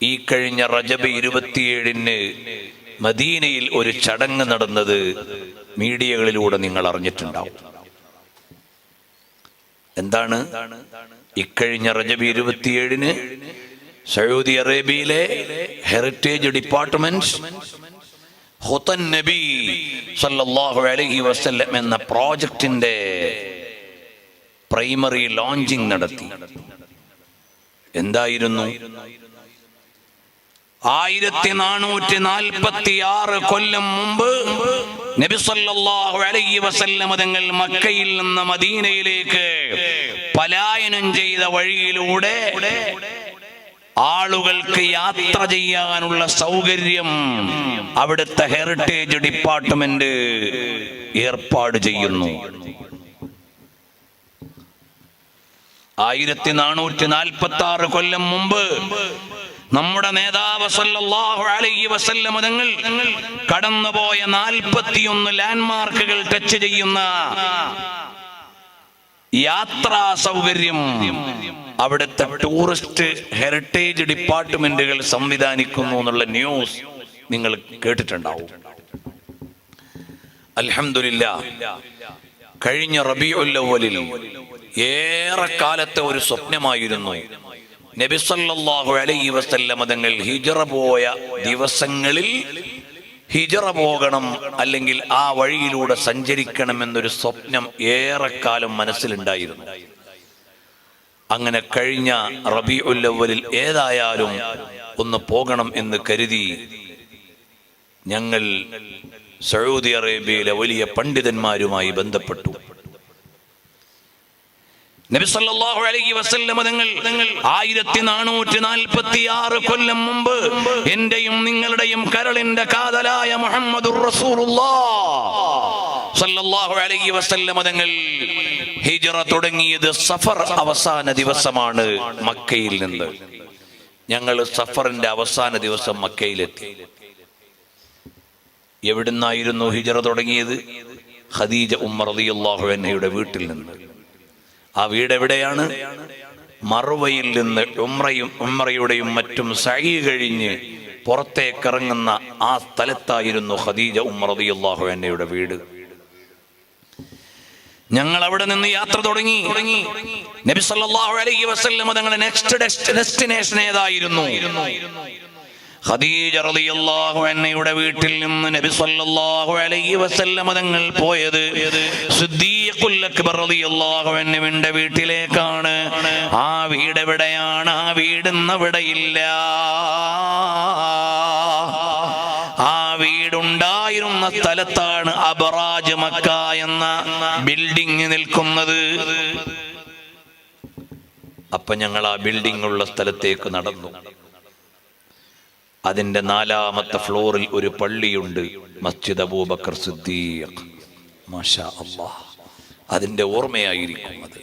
ഈ കഴിഞ്ഞ റജബ് 27-ന് മദീനയിൽ ഒരു ചടങ്ങ് നടന്നത് മീഡിയകളിലൂടെ നിങ്ങൾ അറിഞ്ഞിട്ടുണ്ടാവും. എന്താണ്? ഇക്കഴിഞ്ഞ റജബ് 27-ന് സൗദി അറേബ്യയിലെ ഹെറിറ്റേജ് ഡിപ്പാർട്ട്മെന്റ് ഖുതൻ നബി സല്ലല്ലാഹു അലൈഹി വസല്ലം എന്ന പ്രോജക്റ്റിന്റെ പ്രൈമറി ലോഞ്ചിങ് നടത്തി. എന്തായിരുന്നു? 1446 കൊല്ലം മുമ്പ് നബി സല്ലല്ലാഹു അലൈഹി വസല്ലം തങ്ങൾ മക്കയിൽ നിന്ന് മദീനയിലേക്ക് പലായനം ചെയ്ത വഴിയിലൂടെ ആളുകൾക്ക് യാത്ര ചെയ്യാനുള്ള സൗകര്യം അവിടുത്തെ ഹെറിറ്റേജ് ഡിപ്പാർട്ട്മെന്റ് ഏർപ്പാട് ചെയ്യുന്നു. 1446 കൊല്ലം മുമ്പ് നമ്മുടെ നേതാവ് സല്ലല്ലാഹു അലൈഹി വസല്ലം തങ്ങൾ കടന്നുപോയ 41 ലാൻഡ്മാർക്കുകൾ ടച്ച് ചെയ്യുന്ന യാത്രാ സൗകര്യം അവിടുത്തെ ടൂറിസ്റ്റ് ഹെറിറ്റേജ് ഡിപ്പാർട്ട്മെന്റുകൾ സംവിധാനിക്കുന്നു എന്നുള്ള ന്യൂസ് നിങ്ങൾ കേട്ടിട്ടുണ്ടാവും. അൽഹംദുലില്ലാഹ്, കഴിഞ്ഞ റബീഉൽ അവ്വലിൽ ഏറെക്കാലത്തെ ഒരു സ്വപ്നമായിരുന്നു നബി സല്ലല്ലാഹു അലൈഹി വസല്ലം തങ്ങൾ ഹിജ്റ പോയ ദിവസങ്ങളിൽ ഹിജ്റ പോകണം, അല്ലെങ്കിൽ ആ വഴിയിലൂടെ സഞ്ചരിക്കണം എന്നൊരു സ്വപ്നം ഏറെക്കാലം മനസ്സിലുണ്ടായിരുന്നു. അങ്ങനെ കഴിഞ്ഞ റബീഉൽ അവ്വലിൽ ഏതായാലും ഒന്ന് പോകണം എന്ന് കരുതി ഞങ്ങൾ സൗദി അറേബ്യയിലെ വലിയ പണ്ഡിതന്മാരുമായി ബന്ധപ്പെട്ടു. നബി സല്ലല്ലാഹു അലൈഹി വസല്ലം തങ്ങൾ 1446 കൊല്ലം മുമ്പ് എന്റെയും നിങ്ങളുടെയും കരളിന്റെ കാതലായ മുഹമ്മദുർ റസൂലുള്ളാഹ് സല്ലല്ലാഹു അലൈഹി വസല്ലം തങ്ങൾ ഹിജ്റ തുടങ്ങിയത് സഫർ അവസാന ദിവസമാണ് മക്കയിൽ നിന്ന്. ഞങ്ങൾ സഫറിന്റെ അവസാന ദിവസം മക്കയിലെത്തി. എവിടുന്നായിരുന്നു ഹിജ്റ തുടങ്ങിയത്? ഖദീജ ഉമ്മ റളിയല്ലാഹു അൻഹയുടെ വീട്ടിൽ നിന്ന്. ആ വീട് എവിടെയാണ്? മറുവയിൽ നിന്ന് ഉംറയുടെയും മറ്റും സഅയ് കഴിഞ്ഞ് പുറത്തേക്കിറങ്ങുന്ന ആ സ്ഥലത്തായിരുന്നു ഖദീജ ഉമ്മ റളിയല്ലാഹു അൻഹയുടെ വീട്. ഞങ്ങൾ അവിടെ നിന്ന് യാത്ര തുടങ്ങി. നബി സല്ലല്ലാഹു അലൈഹി വസല്ലം തങ്ങളുടെ നെക്സ്റ്റ് ഡെസ്റ്റിനേഷൻ ഏതായിരുന്നു? ഖദീജ റളിയല്ലാഹു അൻഹയുടെ വീട്ടിൽ നിന്ന് നബി സല്ലല്ലാഹു അലൈഹി വസല്ലം തങ്ങൾ പോയത് സിദ്ദീഖുൽ അക്ബർ റളിയല്ലാഹു അൻഹുവിന്റെ വീട്ടിലേക്കാണ്. ആ വീട് എവിടെയാണ്? ആ വീട് ഇന്നവിടെയില്ല. ആ വീടുണ്ടായിരുന്ന സ്ഥലത്താണ് അബ്റാജ് മക്ക എന്ന ബിൽഡിംഗ് നിൽക്കുന്നത്. അപ്പൊ ഞങ്ങൾ ആ ബിൽഡിംഗ് ഉള്ള സ്ഥലത്തേക്ക് നടന്നു. അതിന്റെ 4ാമത്തെ ഫ്ലോറിൽ ഒരു പള്ളിയുണ്ട്, മസ്ജിദ് അബൂബക്കർ സിദ്ദീഖ്. മാഷാ അല്ലാഹ്, അതിന്റെ ഓർമ്മയായിരിക്കും അത്.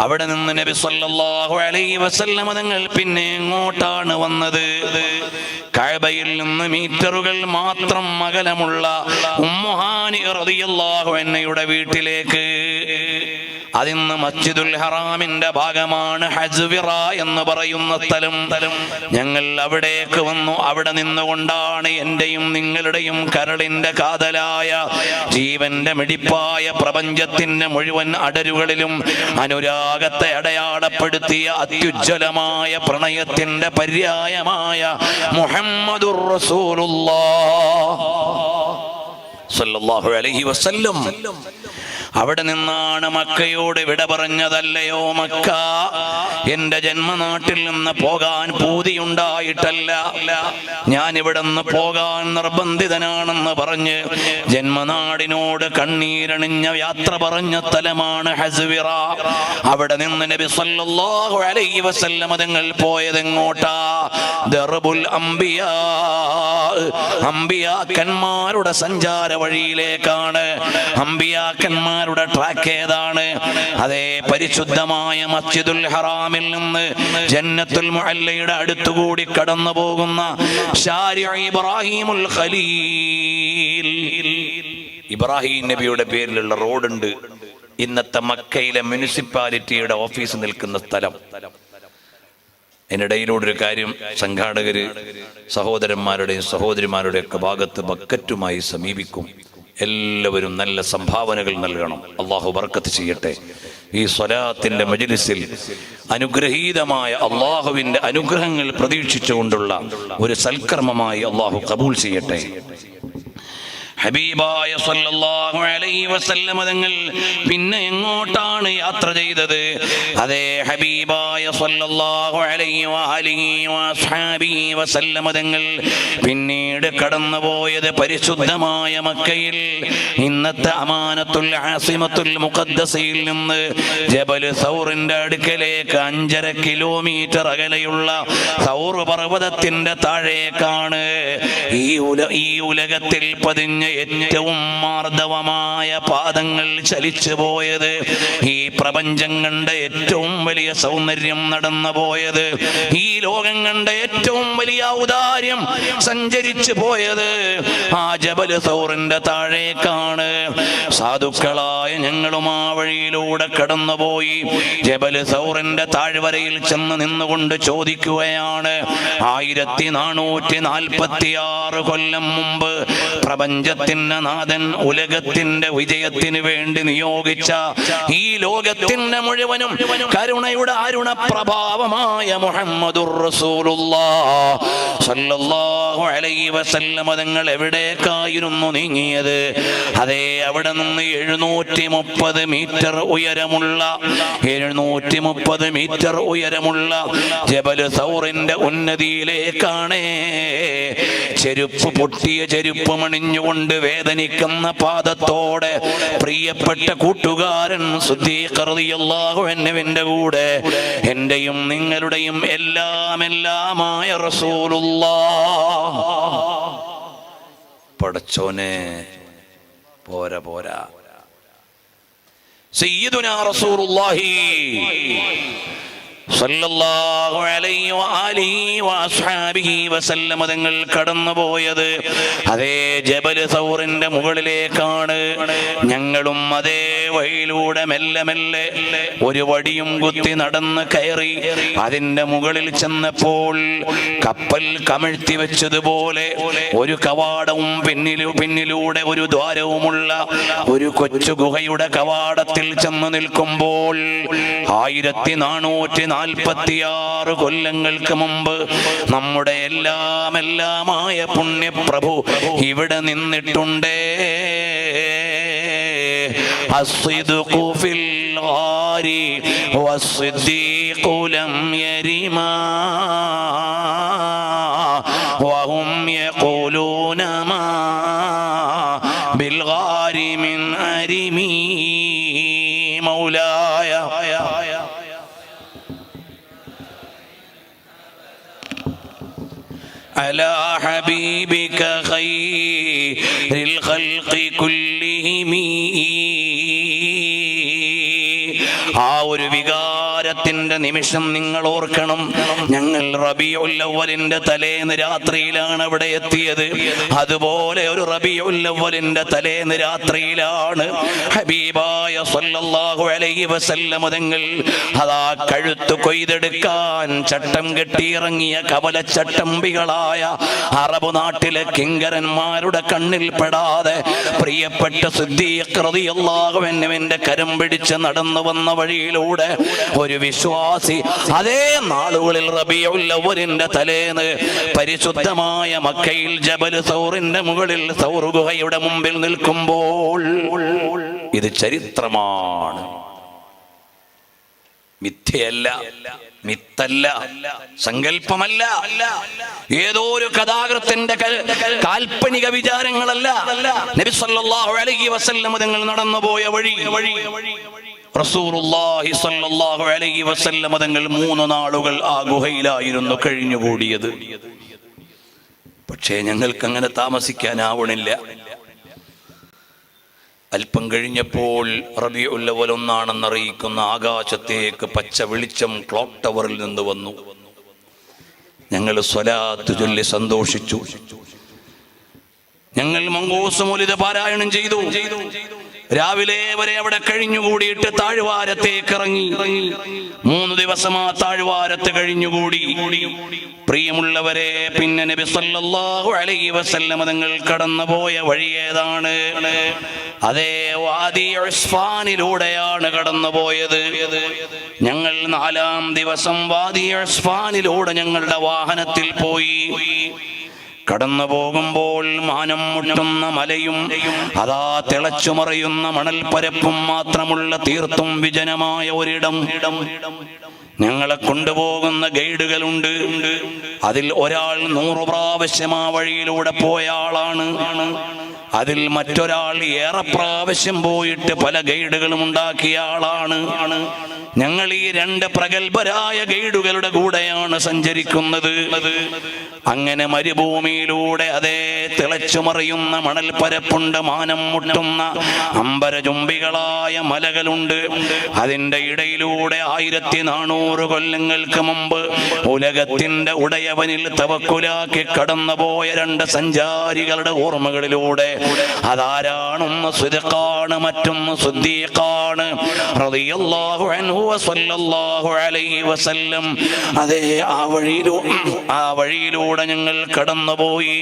അവിടെ നിന്ന് നബി സല്ലല്ലാഹു അലൈഹി വസല്ലം തങ്ങൾ പിന്നെ എങ്ങോട്ടാണ് വന്നത്? കഅബയിൽ നിന്ന് മീറ്ററുകൾ മാത്രം അകലമുള്ള ഉമ്മു ഹാനി റളിയല്ലാഹു അൻഹയുടെ വീട്ടിലേക്ക്. അതിന്ന് മസ്ജിദുൽ ഹറാമിന്റെ ഭാഗമാണ് ഹജ്വിറ എന്ന് പറയുന്ന സ്ഥലം. ഞങ്ങൾ അവിടേക്ക് വന്നു. അവിടെ നിന്നുകൊണ്ടാണ് എന്റെയും നിങ്ങളുടെയും കരളിന്റെ കാതലായ ജീവന്റെ മിടിപ്പായ പ്രപഞ്ചത്തിന്റെ മുഴുവൻ അടരുകളിലും അനുരാഗത്തെ അടയാളപ്പെടുത്തിയ അത്യുജ്വലമായ പ്രണയത്തിന്റെ പര്യായമായ മുഹമ്മദുർ റസൂലുള്ളാഹ് സല്ലല്ലാഹു അലൈഹി വസല്ലം അവിടെ നിന്നാണ് മക്കയോട് വിട പറഞ്ഞതല്ലയോ മക്ക, എന്റെ ജന്മനാട്ടിൽ നിന്ന് പോകാൻ പൂതിയുണ്ടായിട്ടല്ല, ഞാൻ ഇവിടെ നിന്ന് പോകാൻ നിർബന്ധിതനാണെന്ന് പറഞ്ഞ് ജന്മനാടിനോട് കണ്ണീരണിഞ്ഞ യാത്ര പറഞ്ഞ സ്ഥലമാണ് ഹസ്വിറ. അവിടെ നിന്ന് നബി സല്ലല്ലാഹു അലൈഹി വസല്ലം തങ്ങൾ പോയത് എങ്ങോട്ടാ? ദർബുൽ അംബിയാ, അംബിയാക്കന്മാരുടെ സഞ്ചാര വഴിയിലേക്കാണ്. അംബിയാക്കന്മാരുടെ ട്രാക്ക് ഏതാണ്? അതേ പരിശുദ്ധമായ മസ്ജിദുൽ ഹറാമിൽ നിന്ന് ജന്നത്തുൽ മുഅല്ലയുടെ അടുത്തുകൂടി കടന്നു പോകുന്ന ശാരിഉ ഇബ്രാഹിമുൽ ഖലീൽ, ഇബ്രാഹിം നബിയുടെ പേരിലുള്ള റോഡുണ്ട്. ഇന്നത്തെ മക്കയിലെ മുനിസിപ്പാലിറ്റിയുടെ ഓഫീസ് നിൽക്കുന്ന സ്ഥലം. അതിനിടയിലൂടെ ഒരു കാര്യം, സംഘാടകര് സഹോദരന്മാരുടെയും സഹോദരിമാരുടെയും ഒക്കെ ഭാഗത്ത് ബക്കറ്റുമായി സമീപിക്കും. എല്ലാവരും നല്ല സംഭാവനകൾ നൽകണം. അള്ളാഹു ബർക്കത്ത് ചെയ്യട്ടെ. ഈ സ്വലാത്തിന്റെ മജ്ലിസിൽ അനുഗ്രഹീതമായ അള്ളാഹുവിന്റെ അനുഗ്രഹങ്ങൾ പ്രതീക്ഷിച്ചുകൊണ്ടുള്ള ഒരു സൽക്കർമ്മമായി അള്ളാഹു കബൂൽ ചെയ്യട്ടെ. ഹബീബായ സല്ലല്ലാഹു അലൈഹി വസല്ലം തങ്ങൾ പിന്നെ എങ്ങോട്ടാണ് യാത്ര ചെയ്തത്? അതേ ഹബീബായ സല്ലല്ലാഹു അലൈഹി വഅലിഹി വസല്ലം തങ്ങൾ പിന്നീട് കടന്നുപോയത് പരിശുദ്ധമായ മക്കയിൽ, ഇന്നത്തെ അമാനത്തുൽ ആസിമത്തുൽ മുഖദ്ദസയിൽ നിന്ന് ജബൽ സൗറിന്റെ അടുക്കലേക്ക് 5.5 കിലോമീറ്റർ അകലെയുള്ള സൗർ പർവ്വതത്തിന്റെ താഴേക്കാണ് ഈ ഉലകത്തിൽ പതിഞ്ഞ ഏറ്റവും മാർദ്ദവമായ പാദങ്ങൾ ചലിച്ചു പോയത്. ഈ പ്രപഞ്ചം കണ്ട ഏറ്റവും വലിയ സൗന്ദര്യം നടന്നു പോയത്, ഈ ലോകം കണ്ട ഏറ്റവും വലിയ ഔദാര്യം സഞ്ചരിച്ചു പോയത് ആ ജബൽ സൗറിന്റെ താഴേക്കാണ്. സാധുക്കളായ ഞങ്ങളും ആ വഴിയിലൂടെ കടന്നുപോയി ജബൽ സൗറിന്റെ താഴ്വരയിൽ ചെന്ന് നിന്നുകൊണ്ട് ചോദിക്കുകയാണ്, 1446 കൊല്ലം മുമ്പ് പ്രപഞ്ചത്തിന്റെ നാഥൻ ഉലകത്തിന്റെ വിജയത്തിന് വേണ്ടി നിയോഗിച്ച ഈ ലോകത്തിന്റെ മുഴുവനും കരുണയുടെ അരുണ പ്രഭാവമായ മുഹമ്മദുർ റസൂലുള്ളാഹ് സ്വല്ലല്ലാഹു അലൈഹി വസല്ലം തങ്ങൾ എവിടേക്കായിരുന്നു നീങ്ങിയത്? അതേ, അവിടെ നിന്ന് 730 മീറ്റർ ഉയരമുള്ള 730 മീറ്റർ ഉയരമുള്ള ജബൽ സൗറിന്റെ ഉന്നതിയിലേക്കാണ്. ചെരുപ്പ് പൊട്ടിയ ചെരുപ്പ് മണിഞ്ഞുകൊണ്ട് വേദനിക്കുന്ന പാദത്തോടെ പ്രിയപ്പെട്ട കൂട്ടുകാരൻ സിദ്ദീഖ് റളിയല്ലാഹു അൻഹുവിന്റെ കൂടെ എന്റെയും നിങ്ങളുടെയും എല്ലാമായ റസൂലുള്ളാഹ്. പടച്ചോനെ, പോരാ സയ്യിദുനാ റസൂലുള്ളാഹി സല്ലല്ലാഹു അലൈഹി വഅലിഹി വസല്ലം തങ്ങൾ കടന്നുപോയത് അതേ ജബൽ സൗറിന്റെ മുകളിലേക്കാണ്. ഞങ്ങളും അതേ വഴിയിലൂടെ മെല്ലെ ഒരു വടിയും കുത്തി നടന്ന് കയറി അതിന്റെ മുകളിൽ ചെന്നപ്പോൾ കപ്പൽ കമഴ്ത്തി വെച്ചതുപോലെ ഒരു കവാടവും പിന്നിലൂടെ ഒരു ദ്വാരവുമുള്ള ഒരു കൊച്ചു ഗുഹയുടെ കവാടത്തിൽ ചെന്ന് നിൽക്കുമ്പോൾ 1446 കൊല്ലങ്ങൾക്ക് മുമ്പ് നമ്മുടെ എല്ലാമായ പുണ്യപ്രഭു ഇവിടെ നിന്നിട്ടുണ്ട്. അസ്സിദ്ഖു ഫിൽ ഗാരി വസ്സിദ്ദീഖു ലം യരിമാ വഹും യഖൂലൂന മാ ബിൽ ഗാരി മിൻ അരിമി മൗലായ على حبيبك خير الخلق كلهم. ആ ഒരു വികാരത്തിന്റെ നിമിഷം നിങ്ങൾ ഓർക്കണം. ഞങ്ങൾ റബീഉൽ അവ്വലിന്റെ തലേന്ന് രാത്രിയിലാണ് അവിടെ എത്തിയത്. അതുപോലെ ഒരു റബീഉൽ അവ്വലിന്റെ തലേന്ന് രാത്രിയിലാണ് ഹബീബായ സല്ലല്ലാഹു അലൈഹി വസല്ലം തങ്ങൾ അതാ കഴുത്ത് കൊയ്തെടുക്കാൻ ചട്ടം കെട്ടിയിറങ്ങിയ കവലച്ചട്ടമ്പികളായ അറബ് നാട്ടിലെ കിങ്കരന്മാരുടെ കണ്ണിൽ പെടാതെ പ്രിയപ്പെട്ട സിദ്ദീഖ് റളിയല്ലാഹു അൻഹുവിന്റെ കരം പിടിച്ച് നടന്നു വന്ന വഴിയിലൂടെ ഒരു വിശ്വാസി അതേ നാളുകളിൽ റബീഉൽ അവ്വലിന്റെ തലേന്ന് പരിശുദ്ധമായ മക്കയിൽ ജബൽ സൗറിന്റെ മുകളിൽ സൗർ ഗുഹയുടെ മുമ്പിൽ നിൽക്കുമ്പോൾ ഇത് ചരിത്രമാണ്, മിഥ്യയല്ല, മിത്തല്ല, സങ്കല്പമല്ല, ഏതോ ഒരു കഥാകൃത്തിന്റെ കാൽപ്പനിക വിചാരങ്ങളല്ല. നബി സല്ലല്ലാഹു അലൈഹി വസല്ലം തങ്ങൾ നടന്നുപോയ വഴി റസൂലുള്ളാഹി സ്വല്ലല്ലാഹു അലൈഹി വസല്ലം തങ്ങൾ 3 നാളുകൾ ആ ഗുഹയിലായിരുന്നു കഴിഞ്ഞുകൂടിയത്. പക്ഷേ ഞങ്ങൾക്ക് അങ്ങനെ താമസിക്കാനാവണില്ല. അല്പം കഴിഞ്ഞപ്പോൾ റബീഉൽ അവ്വൽ 1 അറിയിക്കുന്ന ആകാശത്തേക്ക് പച്ച വെളിച്ചം ക്ലോക്ക് ടവറിൽ നിന്ന് വന്നു. ഞങ്ങൾ സ്വലാത്ത് ചൊല്ലി സന്തോഷിച്ചു. ഞങ്ങൾ മങ്കൂസ് മൗലിദ് പാരായണം ചെയ്തു. രാവിലെ വരെ അവിടെ കഴിഞ്ഞുകൂടിയിട്ട് താഴ്വാരത്തേക്ക് ഇറങ്ങി. 3 ദിവസം ആ താഴ്വാരത്ത് കഴിഞ്ഞുകൂടി. പ്രിയമുള്ളവരെ, പിന്നെ നബി സല്ലല്ലാഹു അലൈഹി വസല്ലം തങ്ങൾ കടന്നുപോയ വഴി ഏതാണ്? അതേ വാദി ഉസ്ഫാനിലൂടെയാണ് കടന്നുപോയത്. ഞങ്ങൾ 4-ാം ദിവസം വാദി ഉസ്ഫാനിലൂടെ ഞങ്ങളുടെ വാഹനത്തിൽ പോയി. കടന്നു പോകുമ്പോൾ മാനം മുട്ടുന്ന മലയും അതാ തിളച്ചുമറിയുന്ന മണൽപ്പരപ്പും മാത്രമുള്ള തീർത്തും വിജനമായ ഒരിടം. ഞങ്ങളെ കൊണ്ടുപോകുന്ന ഗൈഡുകളുണ്ട്. അതിൽ ഒരാൾ 100 പ്രാവശ്യം ആ വഴിയിലൂടെ പോയ ആളാണ്. അതിൽ മറ്റൊരാൾ ഏറെ പ്രാവശ്യം പോയിട്ട് പല ഗൈഡുകളും ഉണ്ടാക്കിയ ആളാണ്. ഞങ്ങൾ ഈ 2 പ്രഗത്ഭരായ ഗൈഡുകളുടെ കൂടെയാണ് സഞ്ചരിക്കുന്നത്. അങ്ങനെ മരുഭൂമിയിലൂടെ അതേ തിളച്ചുമറിയുന്ന മണൽപ്പരപ്പുണ്ട്, മാനം മുട്ടുന്ന അമ്പരചുംബികളായ മലകളുണ്ട്. അതിൻ്റെ ഇടയിലൂടെ 1400 കൊല്ലങ്ങൾക്ക് മുമ്പ് ഉലകത്തിന്റെ ഉടയവനിൽ തവക്കുലാക്കി കടന്നുപോയ 2 സഞ്ചാരികളുടെ ഓർമ്മകളിലൂടെ അതാരാണൊന്ന് സിദ്ദീഖാണ്, മറ്റൊന്ന് സിദ്ദീഖാണ് റളിയല്ലാഹു അൻഹു വസല്ലല്ലാഹു അലൈഹി വസല്ലം. അതേ ആ വഴിയിലൂടെ ഞങ്ങൾ കടന്നുപോയി.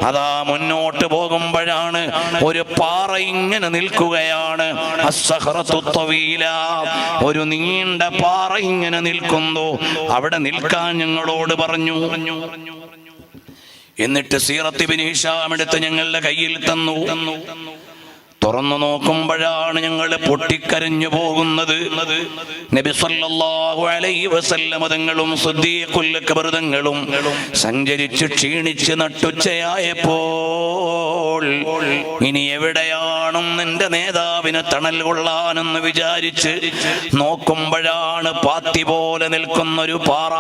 അതാ മുന്നോട്ട് പോകുമ്പോഴാണ് ഒരു പാറ ഇങ്ങനെ നിൽക്കുകയാണ്. അസ്സഖറത്തു തവീല, ഒരു നീണ്ട പാറ ഇങ്ങനെ നിൽക്കുന്നു. അവിടെ നിൽക്കാൻ ഞങ്ങളോട് പറഞ്ഞു. എന്നിട്ട് സീറത്ത് ഇബ്നു ഹിശാം എടുത്ത് ഞങ്ങളുടെ കയ്യിൽ തന്നു. തുറന്നു നോക്കുമ്പോഴാണ് ഞങ്ങൾ പൊട്ടിക്കരഞ്ഞു പോകുന്നത്. നബി സല്ലല്ലാഹു അലൈഹി വസല്ലം തങ്ങളും സിദ്ദീഖുൽ അക്ബർ തങ്ങളും സഞ്ചരിച്ച് ക്ഷീണിച്ച് നട്ടുച്ചയായപ്പോൾ ഇനി എവിടെയാണ് നിന്റെ നേതാവിന് തണൽ കൊള്ളാനെന്ന് വിചാരിച്ച് നോക്കുമ്പോഴാണ് പാത്തി പോലെ നിൽക്കുന്ന ഒരു പാറ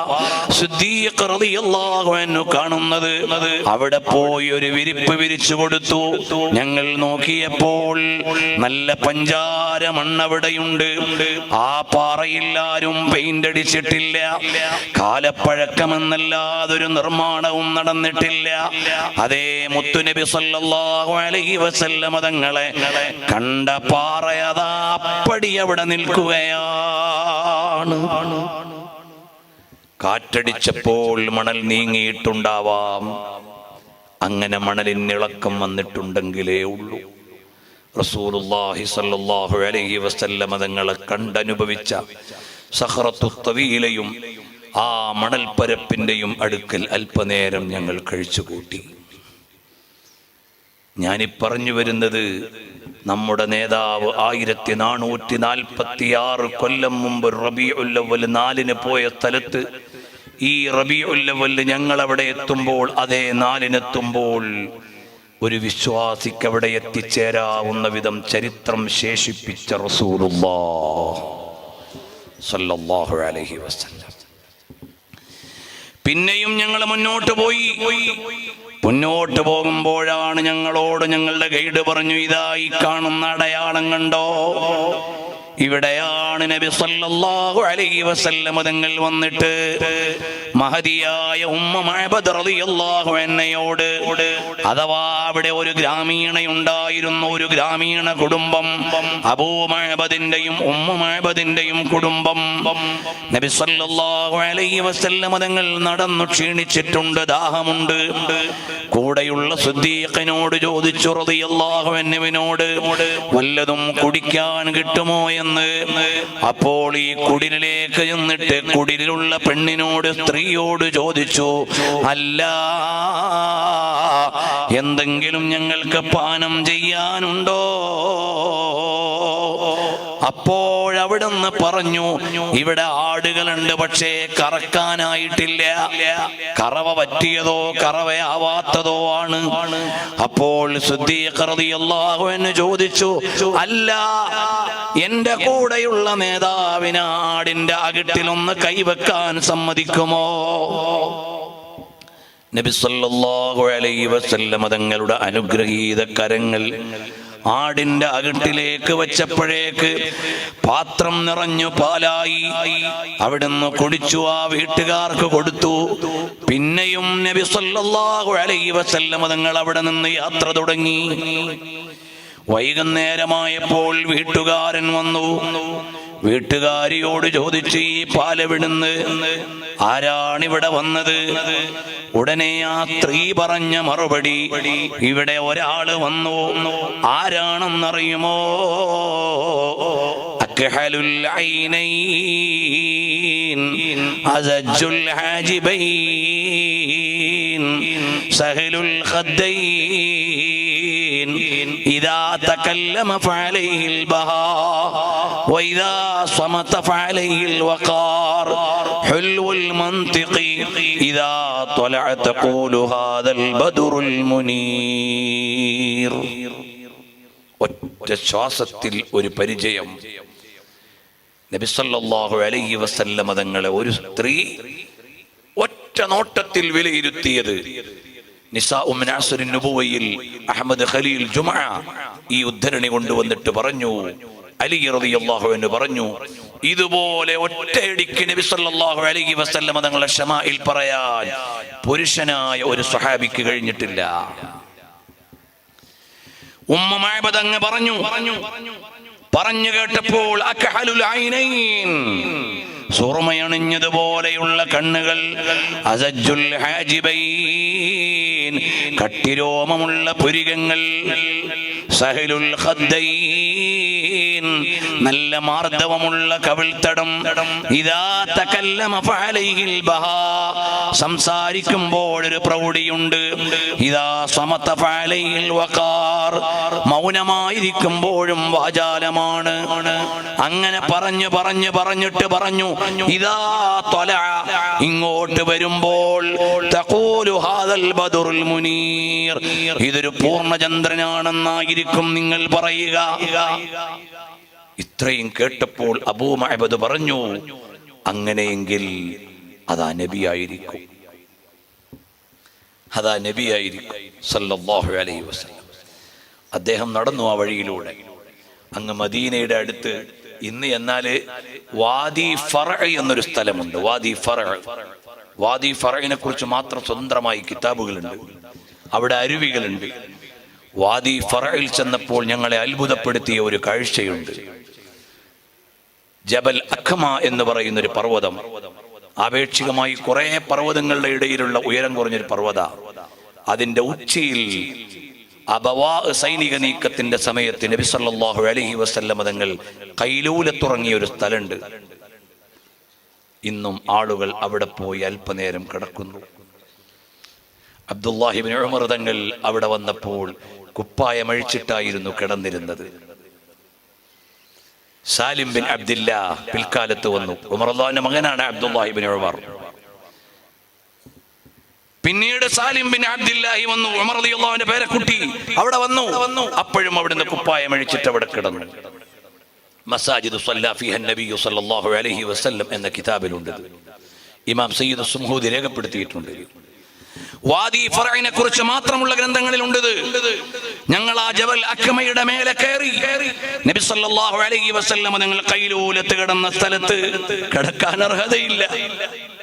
സിദ്ദീഖ് റളിയല്ലാഹു അൻഹു കാണുന്നത്. അവിടെ പോയി ഒരു വിരിപ്പ് വിരിച്ചു കൊടുത്തു. ഞങ്ങൾ നോക്കിയപ്പോൾ നല്ല പഞ്ചാര മണ്ണവിടെയുണ്ട്. ആ പാറയിൽ ആരും പെയിന്റ് അടിച്ചിട്ടില്ല. കാലപ്പഴക്കമെന്നല്ലാതൊരു നിർമ്മാണവും നടന്നിട്ടില്ല. അതേ മുത്തുനബി സല്ലല്ലാഹു അലൈഹി വസല്ലം തങ്ങളെ കണ്ട പാറയതാ അപ്പടി അവിടെ നിൽക്കുകയാണ്. കാറ്റടിച്ചപ്പോൾ മണൽ നീങ്ങിയിട്ടുണ്ടാവാം. അങ്ങനെ മണലിനിളക്കം വന്നിട്ടുണ്ടെങ്കിലേ ഉള്ളൂ. റസൂലുള്ളാഹി സ്വല്ലല്ലാഹു അലൈഹി വസല്ലം തങ്ങളെ കണ്ടനുഭവിച്ച സഖറത്തു തവീലയും ആ മണൽപ്പരപ്പിന്റെയും അടുക്കൽ അല്പനേരം ഞങ്ങൾ കഴിച്ചുകൂട്ടി. ഞാനീ പറഞ്ഞു വരുന്നത്, നമ്മുടെ നേതാവ് 1446 കൊല്ലം മുമ്പ് റബീഉൽ അവ്വൽ 4-ന് പോയ സ്ഥലത്ത് ഈ റബീഉൽ അവ്വൽ ഞങ്ങൾ അവിടെ എത്തുമ്പോൾ, അതേ 4-നെത്തുമ്പോൾ ഒരു വിശ്വാസിക്ക് അവിടെ എത്തിച്ചേരാവുന്ന വിധം ചരിത്രം ശേഷിപ്പിച്ച റസൂലുള്ളാഹി സ്വല്ലല്ലാഹു അലൈഹി വസല്ലം. പിന്നെയും ഞങ്ങൾ മുന്നോട്ട് പോയി. മുന്നോട്ട് പോകുമ്പോഴാണ് ഞങ്ങളോട് ഞങ്ങളുടെ ഗൈഡ് പറഞ്ഞു, ഇതാ ഈ കാണുന്ന അടയാളം കണ്ടോ, ഇവിടെയാണ് നബി സല്ലല്ലാഹു അലൈഹി വസല്ലം തങ്ങൾ വന്നിട്ട് മഹദിയായ ഉമ്മ മഅബദ് റളിയല്ലാഹു അൻഹയോട്, അഥവാ അവിടെ ഒരു ഗ്രാമീണയുണ്ടായിരുന്നു, ഒരു ഗ്രാമീണ കുടുംബം, അബൂ മഅബദിന്റെയും ഉമ്മ മഅബദിന്റെയും കുടുംബം. നബി സല്ലല്ലാഹു അലൈഹി വസല്ലം തങ്ങൾ നടന്നു ക്ഷീണിച്ചിട്ടുണ്ട്, ദാഹമുണ്ട്. കൂടെയുള്ള സിദ്ദീഖിനോട് ചോദിച്ചു റളിയല്ലാഹു അൻഹുവിനോട്, വല്ലതും കുടിക്കാൻ കിട്ടുമോ എന്ന്. അപ്പോൾ ഈ കുടിലിലേക്ക് ചെന്നിട്ട് കുടിലുള്ള പെണ്ണിനോട്, സ്ത്രീയോട് ചോദിച്ചു, അല്ല, എന്തെങ്കിലും ഞങ്ങൾക്ക് പാനം ചെയ്യാനുണ്ടോ? അപ്പോഴവിടുന്ന് പറഞ്ഞു, ഇവിടെ ആടുകളുണ്ട്, പക്ഷേ കറക്കാനായിട്ടില്ല. കറവ പറ്റിയതോ കറവയാവാത്തതോ ആണ്. അപ്പോൾ സിദ്ദീഖ് റളിയല്ലാഹു അൻഹു ചോദിച്ചു, അല്ല, എന്റെ കൂടെയുള്ള നേതാവിന് ആടിന്റെ അകിട്ടിലൊന്ന് കൈവെക്കാൻ സമ്മതിക്കുമോ? നബി സല്ലല്ലാഹു അലൈഹി വസല്ലം തങ്ങളുടെ അനുഗ്രഹീത കരങ്ങൾ ആടിന്റെ അകിട്ടിലേക്ക് വെച്ചപ്പോഴേക്ക് പാത്രം നിറഞ്ഞു പാലായി. അവിടുന്ന് കുടിച്ചു, ആ വീട്ടുകാർക്ക് കൊടുത്തു. പിന്നെയും നബി സല്ലല്ലാഹു അലൈഹി വസല്ലം തങ്ങൾ അവിടെ നിന്ന് യാത്ര തുടങ്ങി. വൈകുന്നേരമായപ്പോൾ വീട്ടുകാരൻ വന്നു. വീട്ടുകാരിയോട് ചോദിച്ചു, ഈ പാലെവിടുന്ന്, ആരാണിവിടെ വന്നത്? ഉടനെ ആ സ്ത്രീ പറഞ്ഞ മറുപടി, ഇവിടെ ഒരാള് വന്നു. ആരാണെന്നറിയുമോ? അക്ഹലുൽ ഐനൈൻ അസജ്ജുൽ ഹാജിബൈൻ സഹലുൽ ഖദ്ദൈൻ ഇദാ തകല്ലമ ഫഅലൈഹിൽ ബഹാ വഇദാ സമത ഫഅലൈഹിൽ വഖാർ ഹുൽവുൽ മൻതിഖി ഇദാ ത്വലഅ തഖൂലു ഹാദൽ ബദ്റുൽ മുനീർ. ഒറ്റ ശ്വാസത്തിൽ ഒരു പരിചയം. നബി സല്ലല്ലാഹു അലൈഹി വസല്ലം തങ്ങളെ ഒരു സ്ത്രീ ഒറ്റ നോട്ടത്തിൽ വിലയിരുത്തിയത്. നിസാഉ മിൻ അസ്റിൻ നുബുവയിൽ അഹ്മദ് ഖലീൽ ജുമഅ ഈ ഉദ്ധരണി കൊണ്ടുവന്നിട്ട് പറഞ്ഞു, അലി റളിയല്ലാഹു അൻഹു പറഞ്ഞു, ഇതുപോലെ ഒറ്റയടിക്ക് നബി സല്ലല്ലാഹു അലൈഹി വസല്ലം തങ്ങളെ ശമാഇൽ പറയാൻ പുരുഷനായ ഒരു സ്വഹാബിക്ക് കഴിഞ്ഞിട്ടില്ല. ഉമ്മ മഅബദ് അങ്ങ് പറഞ്ഞു കേട്ടപ്പോൾ അക്ഹലുൽ ഐനൈൻ, സുറുമയണിഞ്ഞതുപോലെയുള്ള കണ്ണുകൾ, അസജ്ജുൽ ഹാജിബൈൻ, കട്ടിരോമമുള്ള പുരികങ്ങൾ, സഹലുൽ ഖദ്ദൈൻ, നല്ല മാർദ്ദവമുള്ള കവിൾത്തടം, ഇദാ തകല്ലമ ഫഅലൈഹിൽ ബഹാ, സംസാരിക്കുമ്പോൾ ഒരു പ്രൗഢിയുണ്ട്, ഇദാ സമത ഫഅലൈഹിൽ വഖാർ, മൗനമായിരിക്കുമ്പോഴും വാചാലമാണ്. അങ്ങനെ പറഞ്ഞിട്ട് പറഞ്ഞു, ഇദാ ത്വലഅ, ഇങ്ങോട്ട് വരുമ്പോൾ, തഖൂലു ഹാദൽ ബദ്റുൽ മുനീർ, ഇതൊരു പൂർണ്ണചന്ദ്രനാണെന്നായിരിക്കും നിങ്ങൾ പറയുക. ഇത്രയും കേട്ടപ്പോൾ അബൂ മഅബദ് പറഞ്ഞു, അങ്ങനെയെങ്കിൽ അതാ നബിയായിരിക്കും സല്ലല്ലാഹു അലൈഹി വസല്ലം. അദ്ദേഹം നടന്നു ആ വഴിയിലൂടെ അങ്ങ് മദീനയുടെ അടുത്ത്. ഇന്ന് എന്നാല് വാദി ഫറഅ് എന്നൊരു സ്ഥലമുണ്ട്. വാദി ഫറഇനെ കുറിച്ച് മാത്രം സ്വതന്ത്രമായി കിതാബുകളുണ്ട്. അവിടെ അരുവികളുണ്ട്. വാദി ഫറഇൽ ചെന്നപ്പോൾ ഞങ്ങളെ അത്ഭുതപ്പെടുത്തിയ ഒരു കാഴ്ചയുണ്ട്. ജബൽ അഖ്മ എന്ന് പറയുന്ന ഒരു പർവ്വതം, ആപേക്ഷികമായി കുറെ പർവ്വതങ്ങളുടെ ഇടയിലുള്ള ഉയരം കുറഞ്ഞൊരു പർവ്വത. അതിന്റെ ഉച്ചിയിൽ അബവാ സൈനിക നീക്കത്തിന്റെ സമയത്ത് നബി സല്ലല്ലാഹു അലൈഹി വസല്ലം തങ്ങൾ ഖൈലൂലത്തുറങ്ങിയ ഒരു സ്ഥലമുണ്ട്. ഇന്നും ആളുകൾ അവിടെ പോയി അല്പനേരം കിടക്കുന്നു. അബ്ദുല്ലാഹി ഇബ്നു ഉമർ തങ്ങൾ അവിടെ വന്നപ്പോൾ കുപ്പായമഴിച്ചിട്ടായിരുന്നു കിടന്നിരുന്നത്. സാലിം ബിൻ അബ്ദില്ലാ പിൽക്കാലത്ത് വന്നു. ഉമർ റളിയല്ലാഹുവിന്റെ മകനാണ് അബ്ദുല്ലാഹി ഇബ്നു ഉമർ. പിന്നീട് സാലിം ബിൻ അബ്ദില്ലാഹി വന്നു. ഉമർ റളിയല്ലാഹുവിന്റെ പേരക്കുട്ടി അവിടെ വന്നു. അപ്പോഴും അവിടുന്ന് കുപ്പായമഴിച്ചിട്ട് അവിടെ കിടന്നു. മസാജിദു സ്വല്ലാ ഫീഹ നബി സല്ലല്ലാഹു അലൈഹി വസല്ലം എന്ന കിതാബിലുണ്ട്. ഇമാം സയ്യിദ് സുംഹൂദി രേഖപ്പെടുത്തിയിട്ടുണ്ട്. വാദി ഫറഇനെ കുറിച്ച് മാത്രമുള്ള ഗ്രന്ഥങ്ങളിലുണ്ട്. ഞങ്ങൾ ആ ജബൽ അഖ്മയുടെ മേലെ കയറി. നബി സല്ലല്ലാഹു അലൈഹി വസല്ലം നിങ്ങൾ ഖൈലൂലത്ത് കിടന്ന സ്ഥലത്ത് കിടക്കാൻ അർഹതയില്ല,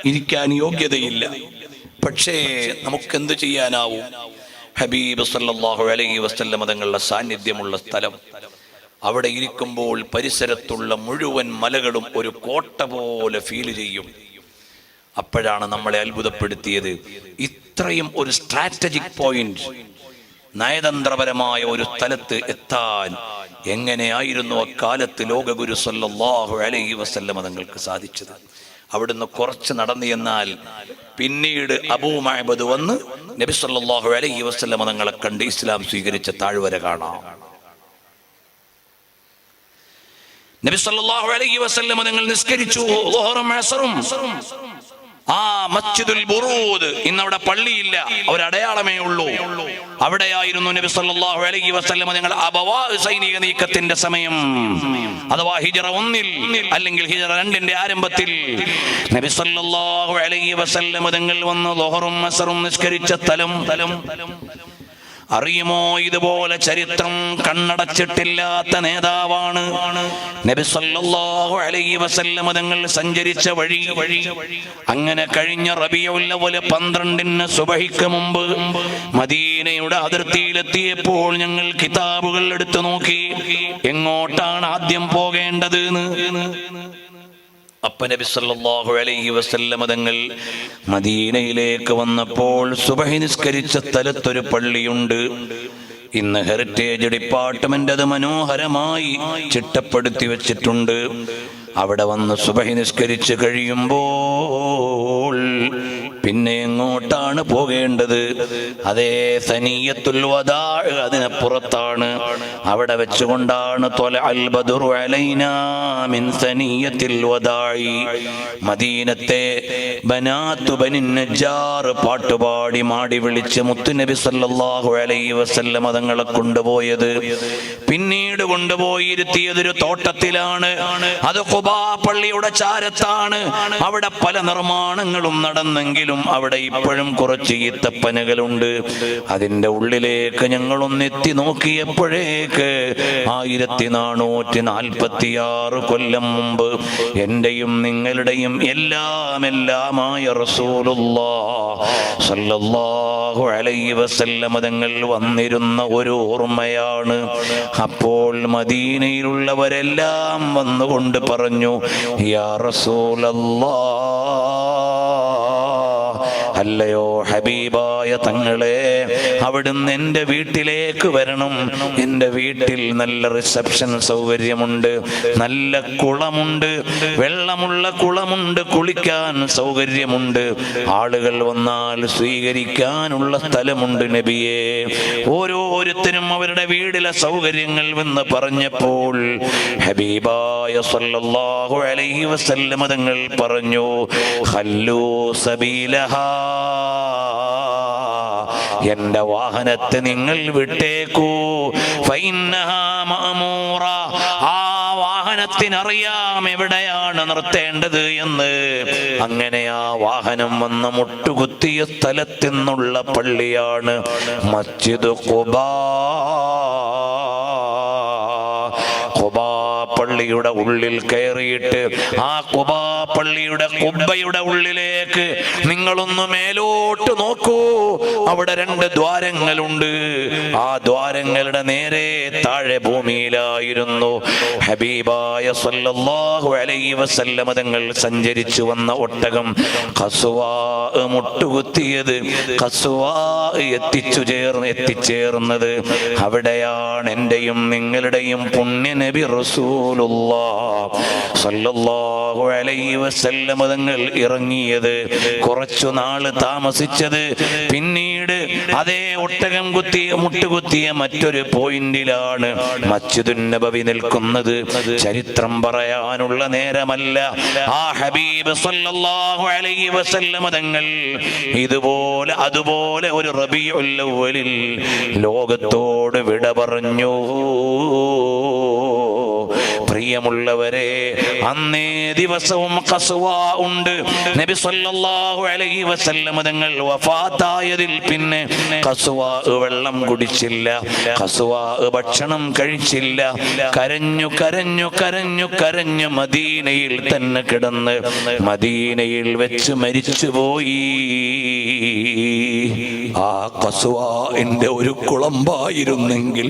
ഇരിക്കാൻ യോഗ്യതയില്ല. പക്ഷേ നമുക്കെന്ത് ചെയ്യാനാവും? ഹബീബ് സല്ലല്ലാഹു അലൈഹി വസല്ലം തങ്ങളുടെ സാന്നിധ്യമുള്ള സ്ഥലം. അവിടെ ഇരിക്കുമ്പോൾ പരിസരത്തുള്ള മുഴുവൻ മലകളും ഒരു കോട്ട പോലെ ഫീൽ ചെയ്യും. അപ്പോഴാണ് നമ്മളെ അത്ഭുതപ്പെടുത്തിയത്. ഇത്രയും ഒരു സ്ട്രാറ്റജിക് പോയിന്റ്, നയതന്ത്രപരമായ ഒരു സ്ഥലത്ത് എത്താൻ എങ്ങനെയായിരുന്നു അക്കാലത്ത് ലോകഗുരു സല്ലല്ലാഹു അലൈഹി വസല്ലം തങ്ങൾക്ക് സാധിച്ചത്? അവിടുന്ന് കുറച്ച് നടന്നു എന്നാൽ പിന്നീട് അബൂ മഅബദ് വന്ന് നബി സല്ലല്ലാഹു അലൈഹി വസല്ലം തങ്ങളെ കണ്ട് ഇസ്ലാം സ്വീകരിച്ച താഴ്വര കാണാം. നബി സല്ലല്ലാഹു അലൈഹി വസല്ലം തങ്ങൾ നിസ്കരിച്ചു ളുഹറും അസ്റും. ആ മസ്ജിദുൽ ബുറൂദ്, ഇന്നവിടെ പള്ളിയില്ല, ഒരടയാളമേ ഉള്ളൂ. അവിടെയായിരുന്നു നബി സല്ലല്ലാഹു അലൈഹി വസല്ലം തങ്ങൾ അബവാ സൈനിക നീക്കത്തിന്റെ സമയം, അഥവാ ഹിജ്റ 1 അല്ലെങ്കിൽ ഹിജ്റ 2 ആരംഭത്തിൽ നബി സല്ലല്ലാഹു അലൈഹി വസല്ലം തങ്ങൾ വന്ന് ളുഹറും അസ്റും നിസ്കരിച്ച സ്ഥലം. അറിയുമോ, ഇതുപോലെ ചരിത്രം കണ്ണടച്ചിട്ടില്ലാത്ത നേതാവാണ് നബി സല്ലല്ലാഹു അലൈഹി വസല്ലം തങ്ങൾ സഞ്ചരിച്ച വഴി. അങ്ങനെ കഴിഞ്ഞ റബീഉൽ അവ്വൽ 12 സുബഹിക്ക് മുമ്പ് മദീനയുടെ അതിർത്തിയിലെത്തിയപ്പോൾ ഞങ്ങൾ കിതാബുകൾ എടുത്തു നോക്കി എങ്ങോട്ടാണ് ആദ്യം പോകേണ്ടത് എന്ന്. അപ്പ നബി സല്ലല്ലാഹു അലൈഹി വസല്ലം തങ്ങൾ മദീനയിലേക്ക് വന്നപ്പോൾ സുബഹി നിസ്കരിച്ച സ്ഥലത്തൊരു പള്ളിയുണ്ട്. ഇന്ന് ഹെറിറ്റേജ് ഡിപ്പാർട്ട്മെന്റ് അത് മനോഹരമായി ചിട്ടപ്പെടുത്തി വെച്ചിട്ടുണ്ട്. അവിടെ വന്ന് സുബഹി നിസ്കരിച്ച് കഴിയുമ്പോൾ പിന്നെ എങ്ങോട്ടാണ് പോകേണ്ടത്? അതേ സനിയത്തുൽ വദാ, അതിനപ്പുറത്താണ്. അവിടെ വെച്ചുകൊണ്ടാണ് ത്വലഅൽ ബദ്റു അലൈനാ മിൻ സനിയത്തിൽ വദാഇ, മദീനത്തെ ബനാത്തു ബനി നജ്ജാർ പാട്ടുപാടി മാടി വിളിച്ച് മുത്തുനബി സല്ലല്ലാഹു അലൈഹി വസല്ലം തങ്ങളെ കൊണ്ടുപോയത്. പിന്നീട് കൊണ്ടുപോയി ഇരുത്തിയതൊരു തോട്ടത്തിലാണ്. അത് ഖുബാ പള്ളിയുടെ ചാരത്താണ്. അവിടെ പല നിർമ്മാണങ്ങളും നടന്നെങ്കിലും അവിടെ ഇപ്പോഴും കുറച്ച് ഈത്തപ്പനകളുണ്ട്. അതിന്റെ ഉള്ളിലേക്ക് ഞങ്ങളൊന്ന് എത്തി നോക്കിയപ്പോഴേക്ക് 1446 കൊല്ലം മുമ്പ് എന്റെയും നിങ്ങളുടെയും എല്ലാമായ റസൂലുള്ളാഹി സ്വല്ലല്ലാഹു അലൈഹി വസല്ലം തങ്ങൾ വന്നിരുന്ന ഒരു ഓർമ്മയാണ്. അപ്പോൾ മദീനയിലുള്ളവരെല്ലാം വന്നുകൊണ്ട് പറഞ്ഞു, യാ റസൂലല്ലാഹ്, അല്ലയോ ഹബീബായ തങ്ങളെ, അവിടുന്ന് എൻ്റെ വീട്ടിലേക്ക് വരണം. എൻ്റെ വീട്ടിൽ നല്ല റിസപ്ഷൻ സൗകര്യമുണ്ട്, നല്ല കുളമുണ്ട്, വെള്ളമുള്ള കുളമുണ്ട്, കുളിക്കാൻ സൗകര്യമുണ്ട്, ആളുകൾ വന്നാൽ സ്വീകരിക്കാനുള്ള സ്ഥലമുണ്ട് നബിയെ. ഓരോരുത്തരും അവരുടെ വീട്ടിലെ സൗകര്യങ്ങൾ എന്ന് പറഞ്ഞപ്പോൾ ഹബീബായ സല്ലല്ലാഹു അലൈഹി വസല്ലം തങ്ങൾ പറഞ്ഞു, ഖല്ലൂ സബീലഹാ, എന്റെ വാഹനത്തെ നിങ്ങൾ വിട്ടേക്കൂ. ഫഇന്നഹാ മഅമൂറ, ആ വാഹനത്തിനറിയാം എവിടെയാണ് നിർത്തേണ്ടത് എന്ന്. അങ്ങനെ ആ വാഹനം വന്ന് മുട്ടുകുത്തിയ സ്ഥലത്തു നിന്നുള്ള പള്ളിയാണ് മസ്ജിദ് ഖുബാ. ഖുബാ പള്ളിയുടെ ഉള്ളിൽ കയറിയിട്ട് ആ ഖുബാ പള്ളിയുടെ ഖുബ്ബയുടെ ഉള്ളിലേക്ക് നിങ്ങളൊന്ന് മേലോട്ട് നോക്കൂ. അവിടെ 2 ദ്വാരങ്ങളുണ്ട്. ആ ദ്വാരങ്ങളുടെ നേരെ താഴെ ഭൂമിയിലായിരുന്നു ഹബീബായ സല്ലല്ലാഹു അലൈഹി വസല്ലം തങ്ങൾ സഞ്ചരിച്ചു വന്ന ഒട്ടകം ഖസ്വാ മുട്ടുകുത്തിയത്. ഖസ്വാ എത്തിച്ചേർന്നത് അവിടെയാണ് എന്റെയും നിങ്ങളുടെയും പുണ്യ നബി റസൂലുള്ളാഹി സല്ലല്ലാഹു അലൈഹി വസല്ലം തങ്ങൾ ഇറങ്ങിയത്, കുറച്ചു നാള് താമസിച്ചത്. പിന്നീട് അതേ ഒട്ടകം മുട്ടുകുത്തിയ മറ്റൊരു പോയിന്റിലാണ് മസ്ജിദുൻ നബവി നിൽക്കുന്നത്. ചരിത്രം പറയാനുള്ള നേരമല്ല. ആ ഹബീബ് സല്ലല്ലാഹു അലൈഹി വസല്ലം തങ്ങൾ അതുപോലെ ഒരു റബീഉൽ അവ്വലിൽ ലോകത്തോട് വിട പറഞ്ഞു. പ്രിയമുള്ളവരെ, അന്നേ ദിവസവും ഖസ്വാ ഉണ്ട്. നബി സല്ലല്ലാഹു അലൈഹി വസല്ലം തങ്ങൾ വഫാത്തായതിൽ പിന്നെ ഖസ്വാ വെള്ളം കുടിച്ചില്ല, ഖസ്വാ ഭക്ഷണം കഴിച്ചില്ല. കരഞ്ഞു മദീനയിൽ തന്നെ കിടന്ന് മദീനയിൽ വെച്ച് മരിച്ചുപോയി. ആ ഖസ്വാ എന്റെ ഒരു കുളമ്പായിരുന്നെങ്കിൽ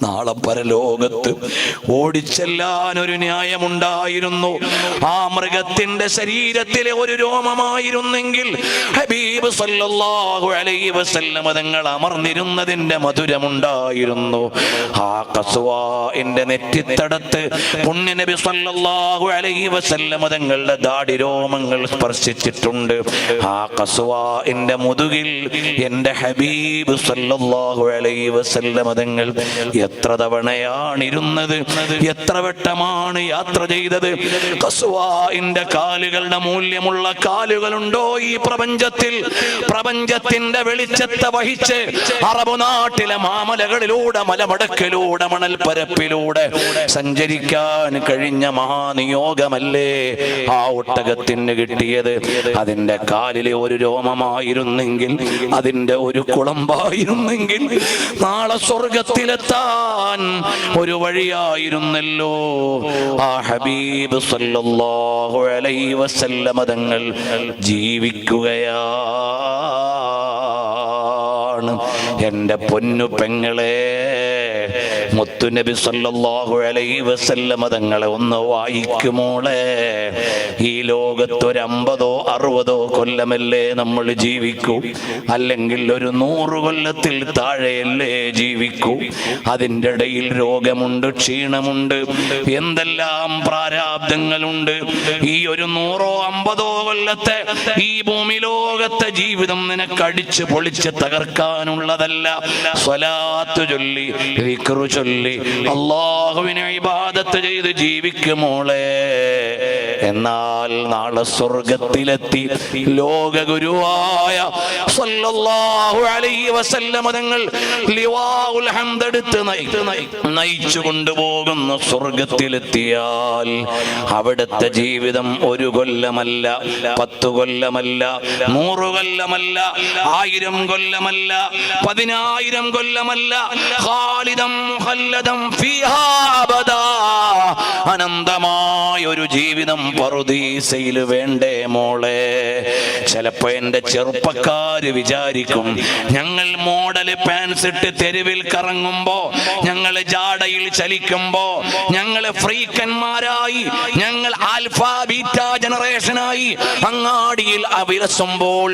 നാളെ പരലോകത്ത് ഓടിച്ചെല്ലാൻ ഒരു ന്യായമുണ്ടായിരുന്നു. ആ മൃഗത്തിന്റെ ശരീരത്തിലെ ഒരു രോമമായിരുന്നെങ്കിൽ ഹബീബ് സല്ലല്ലാഹു അലൈഹി വസല്ലം തങ്ങൾ അമർന്നിരുന്നതിന്റെ മധുരമുണ്ടായിരുന്നു. ആ ഖസ്വാഇന്റെ നെറ്റിത്തടത്ത് പുണ്യ നബി സല്ലല്ലാഹു അലൈഹി വസല്ലം തങ്ങളുടെ ദാടി രോമങ്ങൾ സ്പർശിച്ചിട്ടുണ്ട്. ആ ഖസ്വാഇന്റെ മുതുകിൽ എന്റെ ഹബീബ് സല്ലല്ലാഹു അലൈഹി വസല്ലം തങ്ങൾ എത്ര തവണയാണ് ഇരുന്നത്, എത്ര വട്ടമാണ് യാത്ര ചെയ്തത്. ഖസ്വാഇന്റെ കാലുകളുടെ മൂല്യമുള്ള കാലുകളുണ്ടോ ഈ പ്രപഞ്ചത്തിൽ? പ്രപഞ്ചത്തിന്റെ വെളിച്ചത്തെ വഹിച്ച് അറബ് നാട്ടിലെ മാമലകളിലൂടെ, മലമടക്കിലൂടെ, മണൽപ്പരപ്പിലൂടെ സഞ്ചരിക്കാൻ കഴിഞ്ഞ മഹാനിയോഗമല്ലേ ആ ഒട്ടകത്തിന് കിട്ടിയത്? അതിന്റെ കാലിലെ ഒരു രോമമായിരുന്നെങ്കിൽ, അതിന്റെ ഒരു കുളമ്പായിരുന്നെങ്കിൽ നാളെ സ്വർഗത്തിലെത്താൻ ഒരു വഴിയായിരുന്നല്ലോ. ആ ഹബീബ് സല്ലല്ലാഹു അലൈഹി വസല്ലം തങ്ങൾ ജീവിക്കുകയാണ്. എൻ്റെ പൊന്നു പെങ്ങളെ, മുത്തുനബി സല്ലല്ലാഹു അലൈഹി വസല്ലം തങ്ങളെ ഒന്ന് വായിക്കുമോളെ. ഈ ലോകത്തൊരു 50 60 കൊല്ലമല്ലേ നമ്മൾ ജീവിക്കൂ, അല്ലെങ്കിൽ ഒരു 100 കൊല്ലത്തിൽ താഴെയല്ലേ ജീവിക്കൂ. അതിൻ്റെ ഇടയിൽ രോഗമുണ്ട്, ക്ഷീണമുണ്ട്, എന്തെല്ലാം പ്രാരാബ്ദങ്ങളുണ്ട്. ഈ ഒരു 100 50 കൊല്ലത്തെ ഈ ഭൂമി ലോകത്തെ ജീവിതം നിനക്ക് അടിച്ച് പൊളിച്ച് തകർക്കാനുള്ളതല്ല. സ്വലാത്ത് ചൊല്ലി, ദിക്റ് ചൊല്ലി, അല്ലാഹുവിനെ ഇബാദത്ത് ചെയ്ത് ജീവിക്കുമോളെ. എന്നാൽ നാളെ സ്വർഗത്തിലെത്തി ലോകഗുരുവായ സല്ലല്ലാഹു അലൈഹി വസല്ലം തങ്ങൾ ലിവാഉൽ ഹംദ് എടുത്ത് നയിച്ചു കൊണ്ടുപോകുന്ന സ്വർഗത്തിലെത്തിയാൽ അവിടുത്തെ ജീവിതം 1 കൊല്ലമല്ല, 10 കൊല്ലമല്ല, 100 കൊല്ലമല്ല, 1000 കൊല്ലമല്ല, 10000 കൊല്ലമല്ല, ഖാലിദൻ മുഖല്ലദൻ ഫീഹാ അബദാ, അനന്തമായ ഒരു ജീവിതം പറുദീസയിൽ വേണ്ടേ മോളെ? ചിലപ്പോ എന്റെ ചെറുപ്പക്കാര് വിചാരിക്കും, ഞങ്ങൾ മോഡല് പാൻസ് ഇട്ട് തെരുവിൽ കറങ്ങുമ്പോ, ഞങ്ങൾ ജാടയിൽ ചലിക്കുമ്പോ, ഞങ്ങൾ ഫ്രീക്കന്മാരായി, ഞങ്ങൾ ആൽഫ ബീറ്റ ജനറേഷനായി അങ്ങാടിയിൽ അവിരസുമ്പോൾ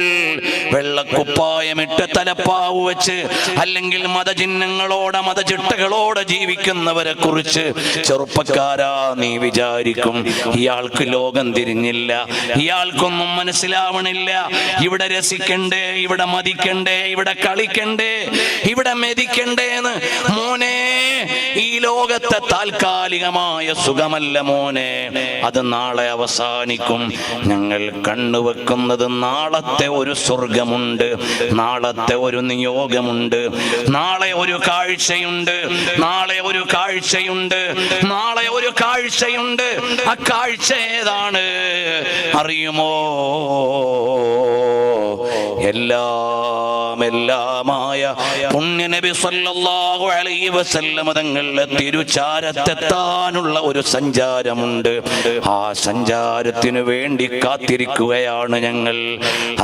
വെള്ളക്കുപ്പായമിട്ട് തലപ്പാവ് വെച്ച്, അല്ലെങ്കിൽ മതചിഹ്നങ്ങളോടെ മതചിട്ടകളോടെ ജീവിക്കുന്നവരെ കുറിച്ച് ചെറുപ്പക്കാരാ നീ വിചാരിക്കും, ഇയാൾക്ക് ലോകം തിരിഞ്ഞില്ല, ഇയാൾക്കൊന്നും മനസ്സിലാവണില്ല. ഇവിടെ രസിക്കണ്ടേ, ഇവിടെ മതിക്കണ്ടേ, ഇവിടെ കളിക്കണ്ടേ, ഇവിടെ മെതിക്കണ്ടേന്ന്. മോനെ, ഈ ലോകത്തെ താൽക്കാലികമായ സുഖമല്ല മോനെ, അത് നാളെ അവസാനിക്കും. ഞങ്ങൾ കണ്ണുവെക്കുന്നത് നാളത്തെ ഒരു സ്വർഗമുണ്ട്, നാളത്തെ ഒരു നിയോഗമുണ്ട്, നാളെ ഒരു കാഴ്ചയുണ്ട്, നാളെ ഒരു കാഴ്ചയുണ്ട്, നാളെ ഒരു കാഴ്ചയുണ്ട്. ആ കാഴ്ച ഏതാണ് അറിയുമോ? എല്ലാമായ പുണ്യനബി സല്ലല്ലാഹു അലൈഹി വസല്ലം തങ്ങളുടെ തിരുചാരത്തെത്താനുള്ള ഒരു സഞ്ചാരമുണ്ട്. ആ സഞ്ചാരത്തിനു വേണ്ടി കാത്തിരിക്കുകയാണ് ഞങ്ങൾ.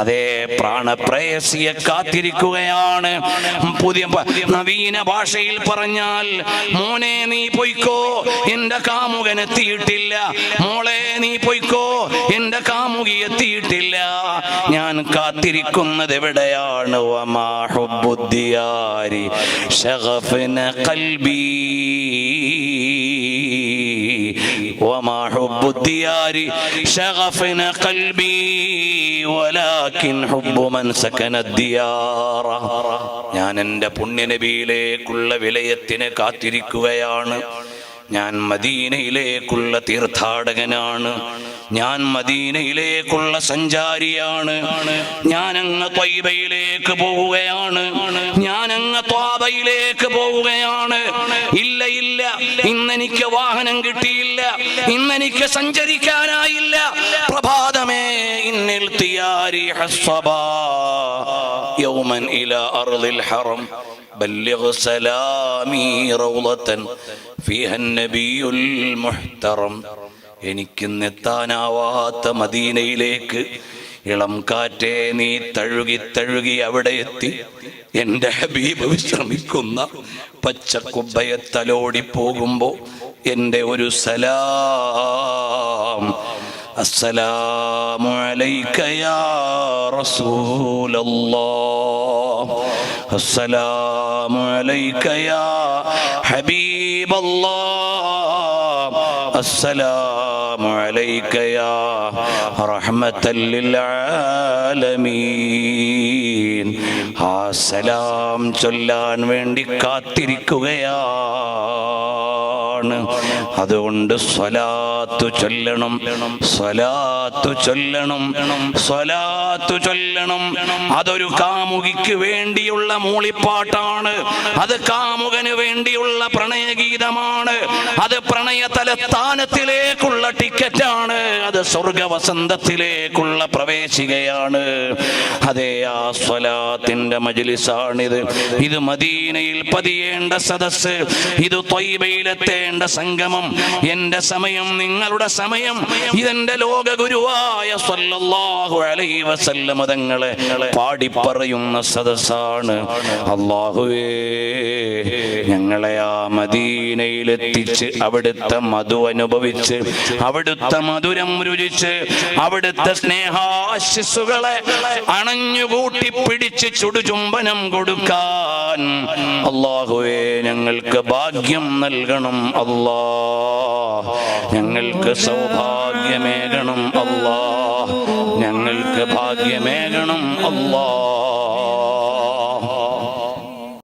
അതേ പ്രാണപ്രേയസിയെ കാത്തിരിക്കുകയാണ്. പുതിയ നവീന ഭാഷയിൽ പറഞ്ഞാൽ, മോനെ നീ പൊയ്ക്കോ, എന്റെ കാമുകൻ എത്തിയിട്ടില്ല. മോളെ നീ പൊയ്ക്കോ, എന്റെ കാമുകി എത്തിയിട്ടില്ല. ഞാൻ കാത്തിരിക്കുന്നത് എവിടെയാണ്? വമാ ഹുബ്ബുദ്ദിയാരി ശഗഫന ഖൽബി, വമാ ഹുബ്ബുദ്ദിയാരി ശഗഫന ഖൽബി വലാകിൻ ഹുബ്ബു മൻ സകന ദിയാറ. ഞാൻ എൻ്റെ പുണ്യനബിയിലേക്കുള്ള വിലയത്തിന് കാത്തിരിക്കുകയാണ്. ഞാൻ മദീനയിലേക്കുള്ള തീർത്ഥാടകനാണ്, ഞാൻ മദീനയിലേക്കുള്ള സഞ്ചാരിയാണ്. ഞാൻ അങ്ങ് ത്വയ്ബയിലേക്ക് പോവുകയാണ്, ഞാൻ അങ്ങ് ത്വാബയിലേക്ക് പോവുകയാണ്. ഇല്ല ഇല്ല, ഇന്നെനിക്ക് വാഹനം കിട്ടിയില്ല, ഇന്നെനിക്ക് സഞ്ചരിക്കാനായില്ല. പ്രഭാതമേ, ഇന്നിൽ തിയാരി ഹസ്സബാ യൗമൻ ഇലാ അർളിൽ ഹറം ബല്ലിഗ് സലാമി റൗളതൻ ഫീഹൻ നബിയുൽ മുഹ്തറം. എനിക്കിന്നെത്താനാവാത്ത മദീനയിലേക്ക് ഇളം കാറ്റേ നീ തഴുകി തഴുകി അവിടെ എത്തി എൻ്റെ ഹബീബ് വിശ്രമിക്കുന്ന പച്ചക്കുബ്ബയെ തലോടി പോകുമ്പോ എൻ്റെ ഒരു സലാം. അസ്സലാമു അലൈക യാ റസൂലല്ലാഹ്, അസ്സലാമു അലൈക യാ ഹബീബല്ലാഹ്, അസ്സലാമു السلام عليك يا رحمة للعالمين. ആ സലാം ചൊല്ലാൻ വേണ്ടി കാത്തിരിക്കുകയാണ്. അതുകൊണ്ട് സ്വലാത്തു ചൊല്ലണം, സ്വലാത്തു ചൊല്ലണം, സ്വലാത്തു ചൊല്ലണം. അതൊരു കാമുകിക്ക് വേണ്ടിയുള്ള മൂളിപ്പാട്ടാണ്, അത് കാമുകന് വേണ്ടിയുള്ള പ്രണയഗീതമാണ്, അത് പ്രണയ തലസ്ഥാനത്തിലേക്കുള്ള ടിക്കറ്റാണ്, അത് സ്വർഗവസന്തത്തിലേക്കുള്ള പ്രവേശികയാണ്. അതേ, ആ സ്വലാത്തിന്റെ മജ്ലിസാണിത്. ഇത് മദീനയിൽ പതിയേണ്ട സദസ്സ്, ഇത് ത്വയ്ബയിലെത്തേണ്ട സംഗമം. എന്റെ സമയം, നിങ്ങളുടെ സമയം, ഇതെന്റെ ലോക ഗുരുവായ സ്വല്ലല്ലാഹു അലൈഹി വസല്ലം തങ്ങളെ പാടിപ്പറയുന്ന സദസ്സാണ്. അല്ലാഹുവേ, ഞങ്ങളെ ആ മദീനയിലെത്തിച്ച് അവിടുത്തെ മധു അനുഭവിച്ച്, അവിടുത്തെ മധുരം രുചിച്ച്, അവിടുത്തെ സ്നേഹാശിസ്സുകളെ അണഞ്ഞുകൂട്ടി പിടിച്ച് ചുടുചുംബനം കൊടുക്കാൻ അല്ലാഹുവേ ഞങ്ങൾക്ക് ഭാഗ്യം നൽകണം. അല്ലാഹ് ഞങ്ങൾക്ക് സൗഭാഗ്യമേകണം. അല്ലാഹ് ഞങ്ങൾക്ക് ഭാഗ്യമേകണം. അല്ലാഹ്